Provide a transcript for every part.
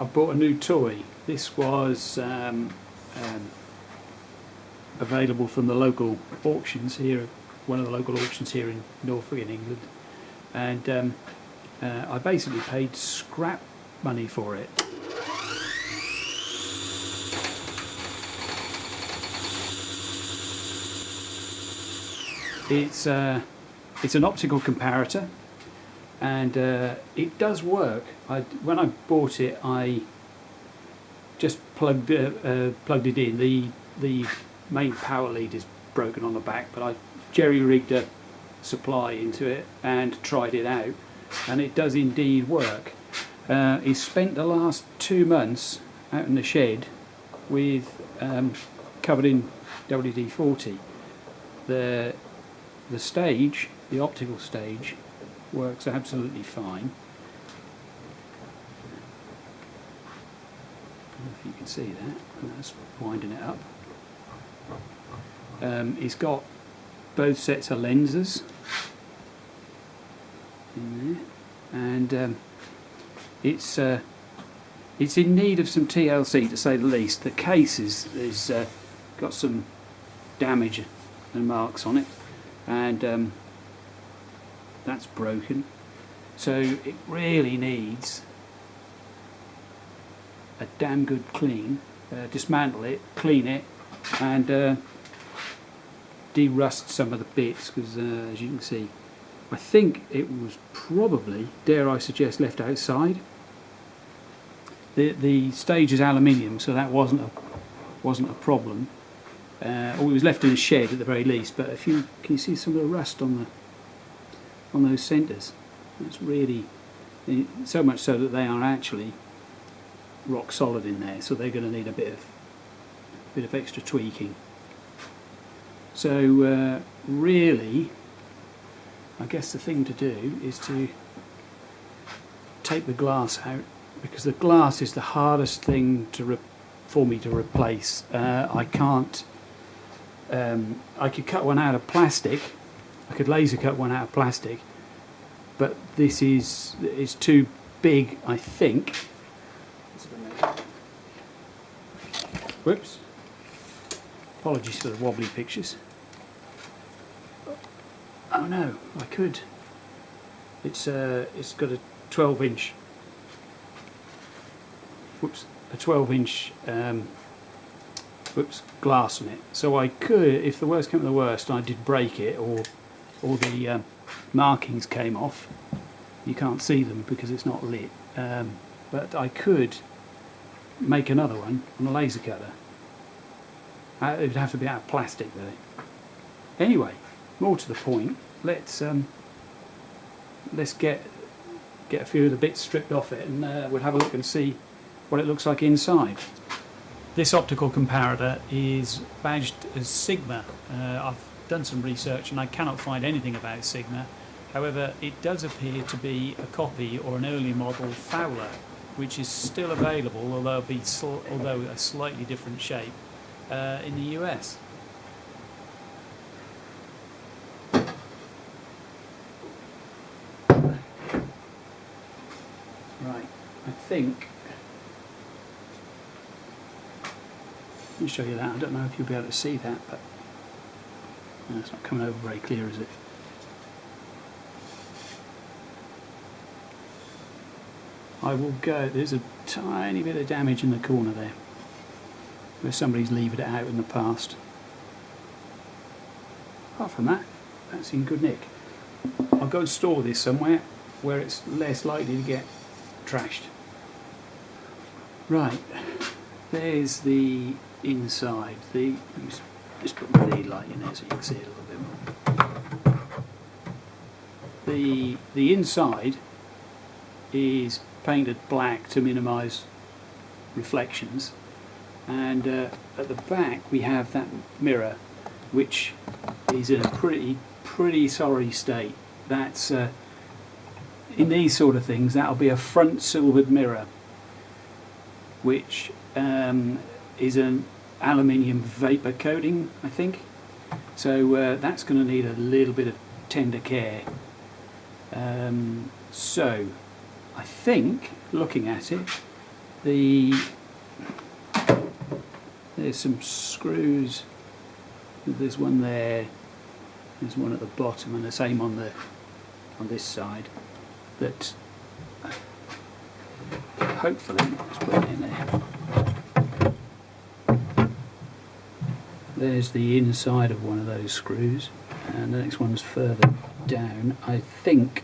I bought a new toy. This was available from the local auctions here, one of the local auctions here in Norfolk in England, and I basically paid scrap money for it. It's an optical comparator, and it does work. When I bought it, I just plugged it in. The main power lead is broken on the back, but I jerry-rigged a supply into it and tried it out, and it does indeed work. He spent the last 2 months out in the shed with covered in WD-40. The stage, the optical stage, works absolutely fine. I don't know if you can see that. That's winding it up. It's got both sets of lenses in there, and it's in need of some TLC, to say the least. The case is got some damage and marks on it, and that's broken, so it really needs a damn good clean. Dismantle it, clean it, and de-rust some of the bits, because as you can see, I think it was probably, dare I suggest, left outside. The stage is aluminium, so that wasn't a problem. Or it was left in a shed at the very least. But if you can see some of the rust on those centres, it's really so much so that they are actually rock solid in there. So they're going to need a bit of extra tweaking. So really, I guess the thing to do is to take the glass out, because the glass is the hardest thing for me to replace. I can't. I could cut one out of plastic. I could laser cut one out of plastic, but this is too big, I think. Whoops. Apologies for the wobbly pictures. Oh no, I could. It's got a 12-inch. Whoops, a 12-inch glass on it. So I could, if the worst came to the worst, and I did break it, or the markings came off. You can't see them because it's not lit. But I could make another one on a laser cutter. It would have to be out of plastic though. Anyway, more to the point, let's get a few of the bits stripped off it, and we'll have a look and see what it looks like inside. This optical comparator is badged as Sigma. I've done some research and I cannot find anything about Sigma. However, it does appear to be a copy or an early model Fowler, which is still available, although a slightly different shape, in the US. Right, I think, let me show you that. I don't know if you'll be able to see that, but no, it's not coming over very clear, is it? I will go, there's a tiny bit of damage in the corner there, where somebody's levered it out in the past. Apart from that, that's in good nick. I'll go and store this somewhere where it's less likely to get trashed. Right, there's the inside. Let me just put my lead light in there so you can see it a little bit more. The inside is painted black to minimise reflections, and at the back we have that mirror, which is in a pretty sorry state. That's in these sort of things, that'll be a front silvered mirror, which is an aluminium vapor coating, I think. So that's going to need a little bit of tender care. So I think, looking at it, There's some screws. There's one there. There's one at the bottom, and the same on this side. That hopefully, let's put it in there. There's the inside of one of those screws, and the next one's further down. I think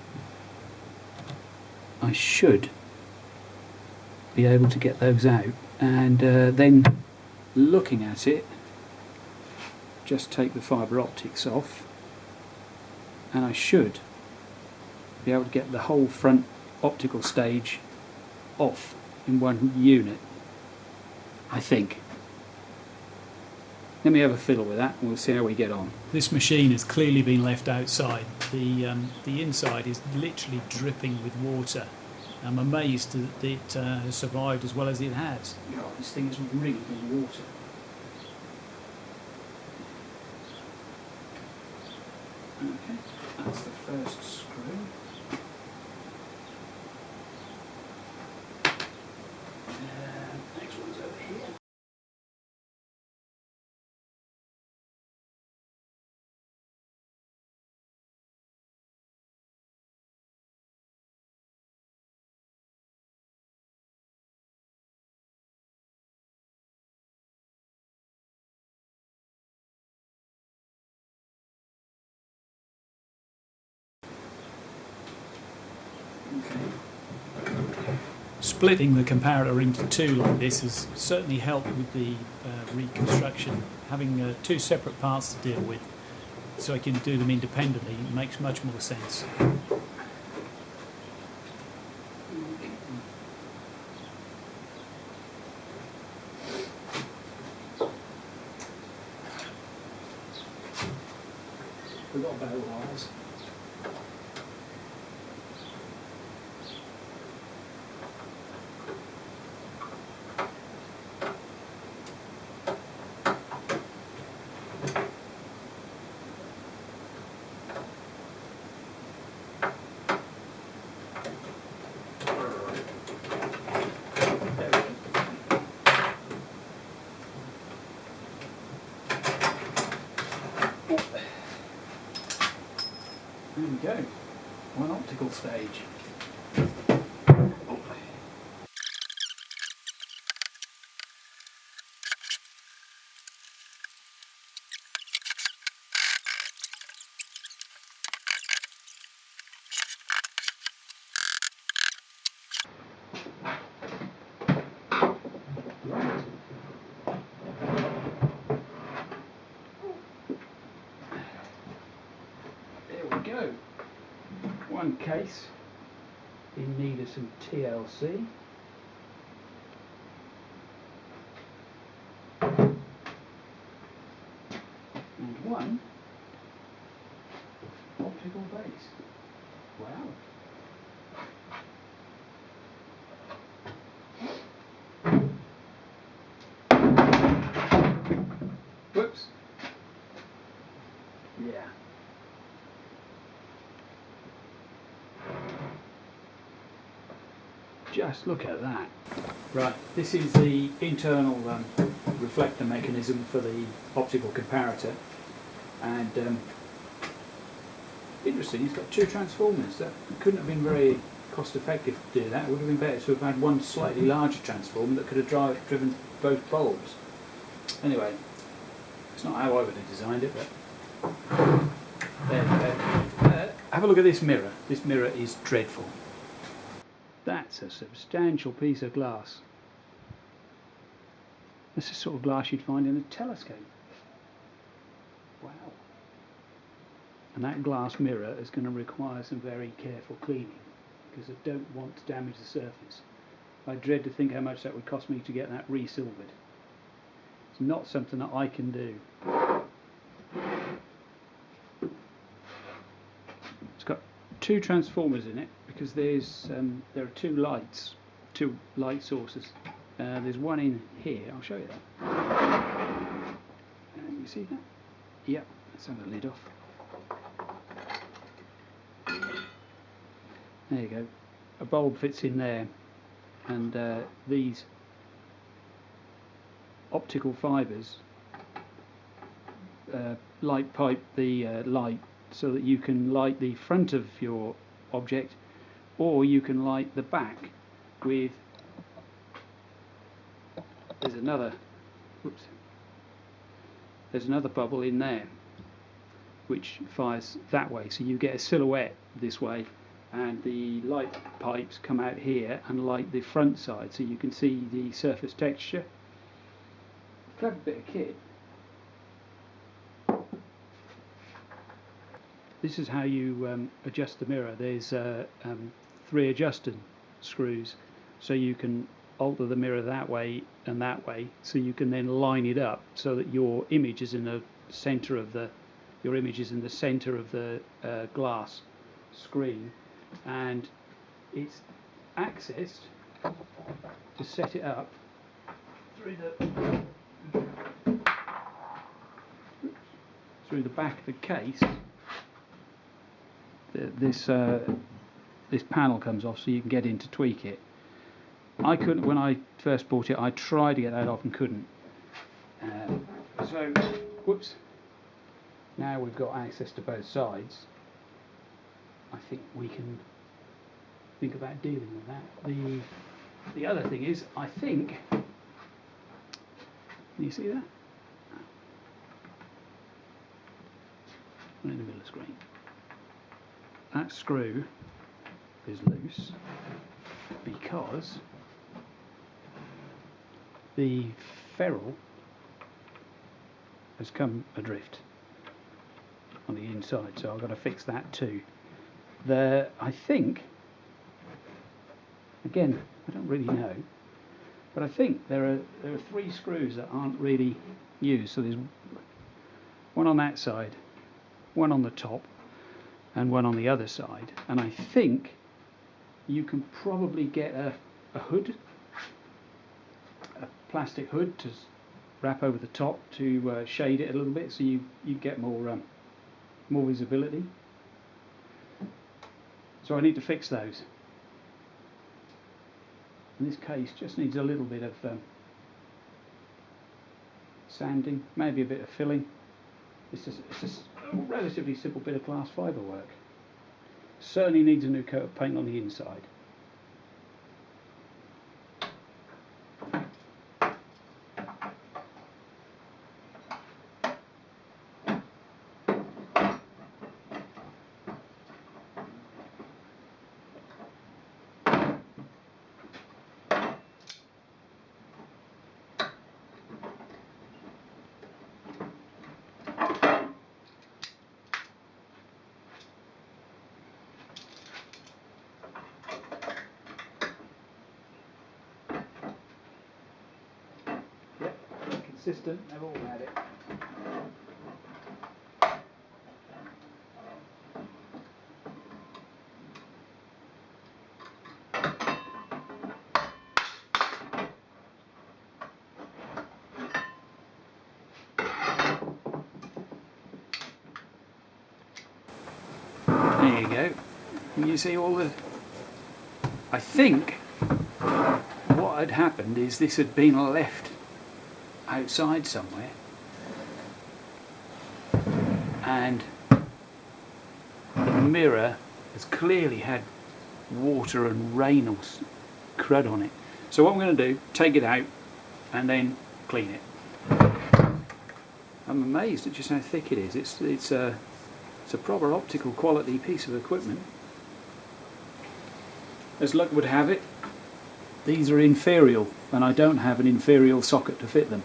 I should be able to get those out, and then looking at it, just take the fibre optics off, and I should be able to get the whole front optical stage off in one unit, I think. Let me have a fiddle with that and we'll see how we get on. This machine has clearly been left outside. The inside is literally dripping with water. I'm amazed that it has survived as well as it has. Oh, this thing is really in water. Okay, that's the first screw. Next one's over here. Splitting the comparator into two like this has certainly helped with the reconstruction. Having two separate parts to deal with so I can do them independently makes much more sense. Forgot about wires. There we go, one optical stage. There we go. One case in need of some TLC. And one optical base. Wow. Whoops. Yeah. Just look at that. Right, this is the internal reflector mechanism for the optical comparator, and interesting, it's got two transformers. That couldn't have been very cost effective to do that. It would have been better to have had one slightly larger transformer that could have driven both bulbs. Anyway, it's not how I would have designed it, but there you go. Have a look at this mirror. This mirror is dreadful. That's a substantial piece of glass. That's the sort of glass you'd find in a telescope. Wow. And that glass mirror is going to require some very careful cleaning, because I don't want to damage the surface. I dread to think how much that would cost me to get that re-silvered. It's not something that I can do. It's got two transformers in it, because there are two light sources. There's one in here. I'll show you that. You see that? Yep. Let's have the lid off. There you go. A bulb fits in there, and these optical fibres light pipe the light so that you can light the front of your object, or you can light the back with, there's another bubble in there which fires that way, so you get a silhouette this way, and the light pipes come out here and light the front side so you can see the surface texture. Clever bit of kit. This is how you adjust the mirror. There's 3 adjusting screws, so you can alter the mirror that way and that way, so you can then line it up so that your image is in the center of the glass screen, and it's accessed to set it up through the back of the case. This panel comes off so you can get in to tweak it. I couldn't, when I first bought it, I tried to get that off and couldn't. So, whoops. Now we've got access to both sides, I think we can think about dealing with that. The other thing is, I think, can you see that? In the middle of the screen. That screw is loose because the ferrule has come adrift on the inside, so I've got to fix that too. I think, again, I don't really know, but I think there are 3 screws that aren't really used. So there's one on that side, one on the top, and one on the other side. And I think you can probably get a hood, a plastic hood to wrap over the top to shade it a little bit, so you get more visibility. So I need to fix those. And this case just needs a little bit of sanding, maybe a bit of filling. It's just a relatively simple bit of glass fibre work. Certainly needs a new coat of paint on the inside. Consistent, they've all had it. There you go. Can you see all the... I think what had happened is this had been left outside somewhere, and the mirror has clearly had water and rain or crud on it. So what I'm going to do, take it out and then clean it. I'm amazed at just how thick it is. It's a proper optical quality piece of equipment. As luck would have it, these are inferior, and I don't have an inferior socket to fit them.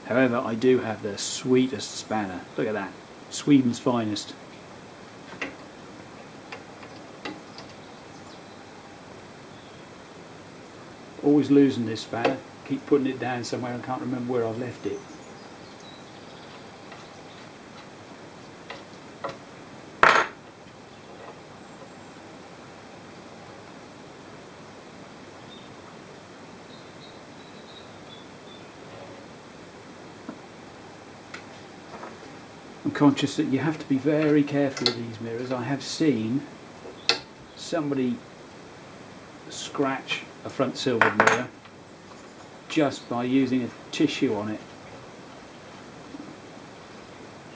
However, I do have the sweetest spanner. Look at that. Sweden's finest. Always losing this spanner. Keep putting it down somewhere and can't remember where I've left it. I'm conscious that you have to be very careful with these mirrors. I have seen somebody scratch a front silver mirror just by using a tissue on it.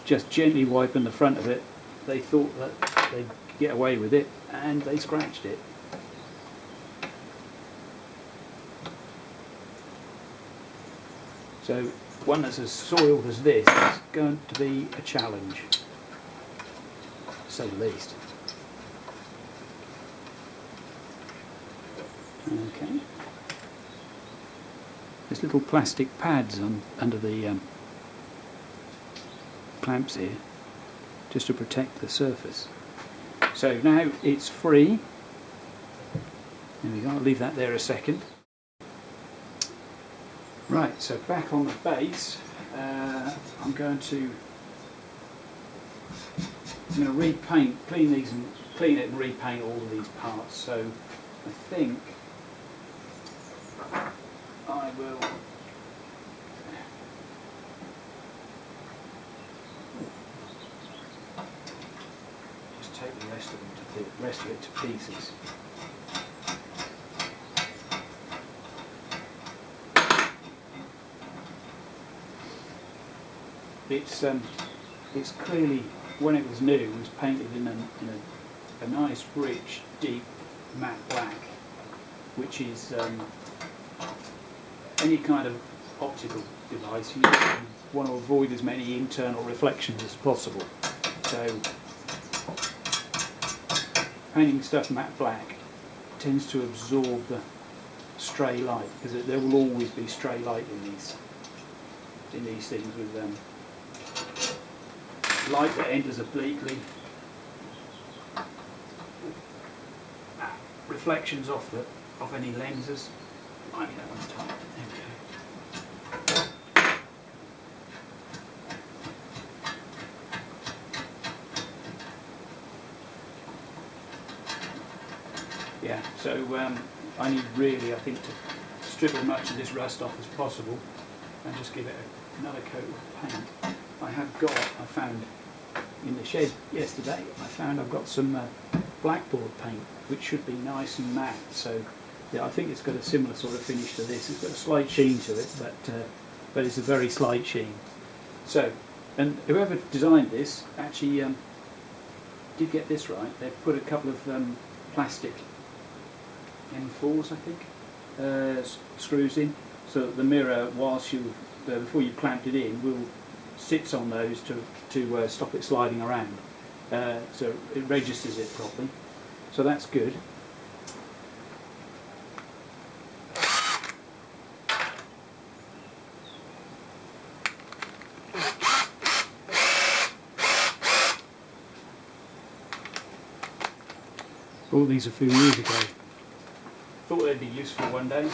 Just gently wiping the front of it. They thought that they'd get away with it, and they scratched it. So one that's as soiled as this is going to be a challenge, to say the least. Okay. There's little plastic pads under the clamps here, just to protect the surface. So now it's free. There we go, I'll leave that there a second. Right, so back on the base, I'm going to repaint, clean it and repaint all of these parts. So I think I will just take the rest of it to pieces. It's clearly, when it was new, it was painted in a nice, rich, deep matte black, which is any kind of optical device. You want to avoid as many internal reflections as possible. So painting stuff matte black tends to absorb the stray light, because there will always be stray light in these things with light that enters obliquely, reflections off any lenses. I mean, that one's tight. There we go. Yeah, so I need really, I think, to strip as much of this rust off as possible and just give it another coat of paint. I found in the shed yesterday, I've got some blackboard paint, which should be nice and matte. So yeah, I think it's got a similar sort of finish to this. It's got a slight sheen to it, but it's a very slight sheen. So, and whoever designed this actually did get this right. They've put a couple of plastic M4s, I think, screws in, so that the mirror, whilst before you clamped it in, sits on those to stop it sliding around, so it registers it properly. So that's good. Bought these a few years ago. Thought they'd be useful one day.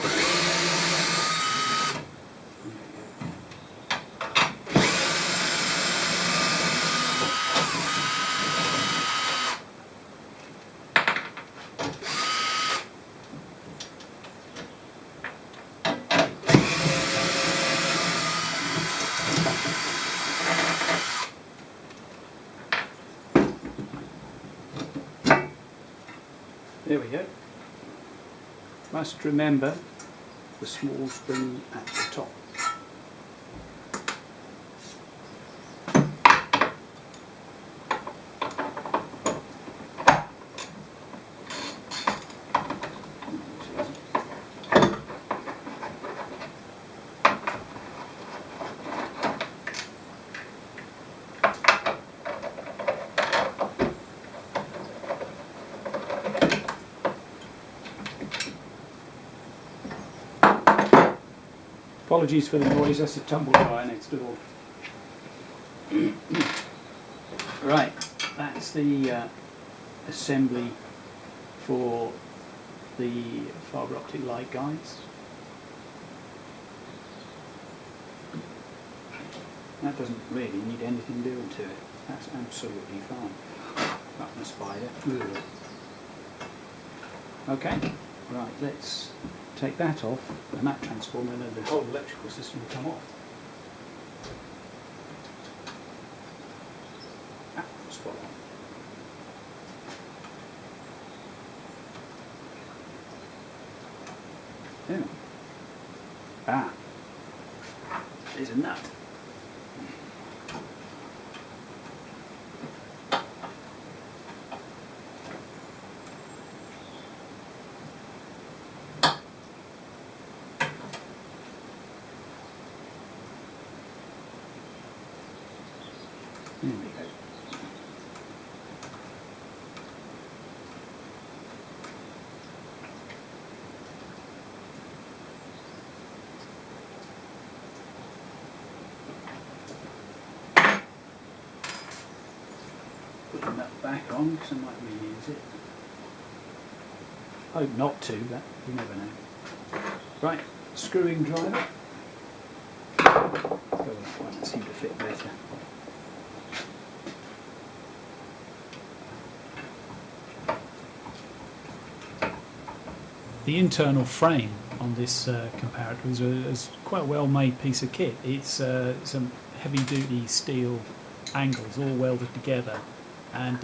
There we go. Must remember the small spring at the top. Apologies for the noise, that's a tumble dryer next door. Right, that's the assembly for the fibre optic light guides. That doesn't really need anything doing to it, that's absolutely fine. Not a spider. Okay, right, let's take that off, and that transformer, and then the whole electrical system will come off. Spot on. Yeah. Ah, there's a nut. There we go. Putting that back on because I might reuse it. Hope not to, but you never know. Right, screwing driver. Go with that one, that seemed to fit better. The internal frame on this comparator is quite a well-made piece of kit. It's some heavy-duty steel angles all welded together, and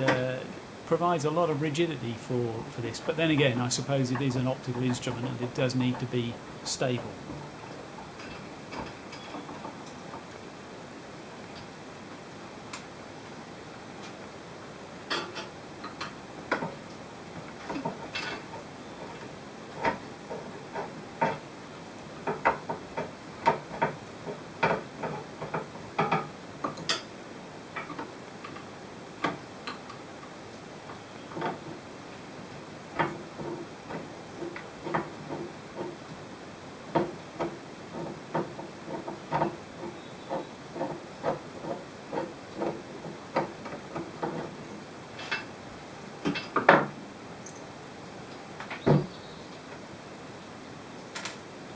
provides a lot of rigidity for this. But then again, I suppose it is an optical instrument and it does need to be stable.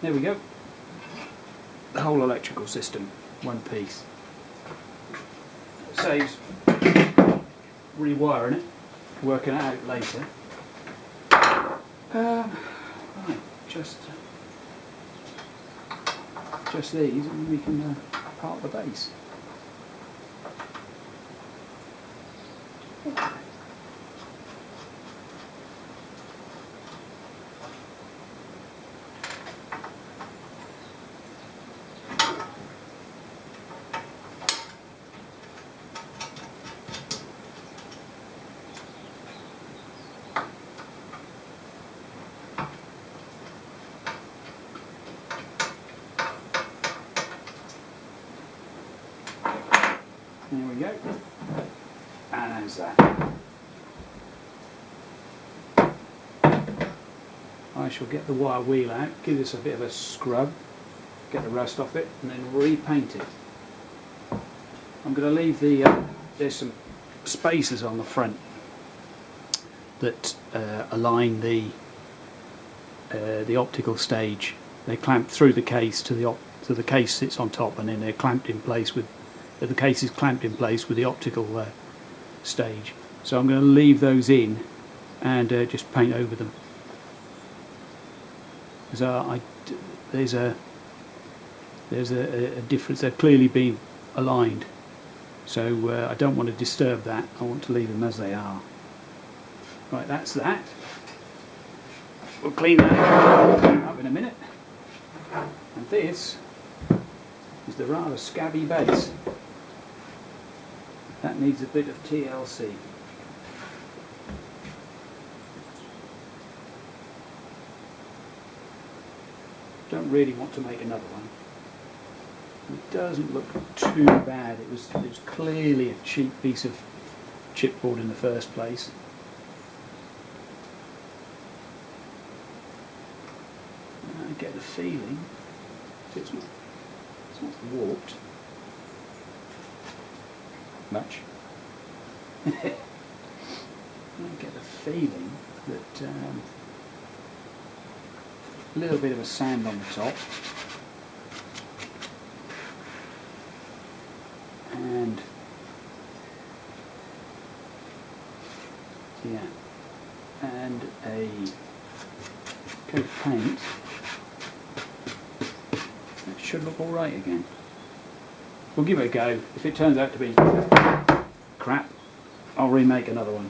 There we go. The whole electrical system, one piece. Saves rewiring it, working it out later. Right, just these, and we can part the base. There we go, and there's that. I shall get the wire wheel out, give this a bit of a scrub, get the rust off it, and then repaint it. I'm going to leave there's some spacers on the front that align the optical stage. They clamp through the case to the case sits on top, and then they're clamped in place with the case is clamped in place with the optical stage. So I'm going to leave those in and just paint over them. So there's a difference. They've clearly been aligned. So I don't want to disturb that. I want to leave them as they are. Right, that's that. We'll clean that up in a minute. And this is the rather scabby base. That needs a bit of TLC. Don't really want to make another one. It doesn't look too bad. It was clearly a cheap piece of chipboard in the first place. I get the feeling it's not warped much. I get the feeling that a little bit of a sand on the top, and yeah, and a coat of paint. That should look all right again. We'll give it a go. If it turns out to be crap, I'll remake another one.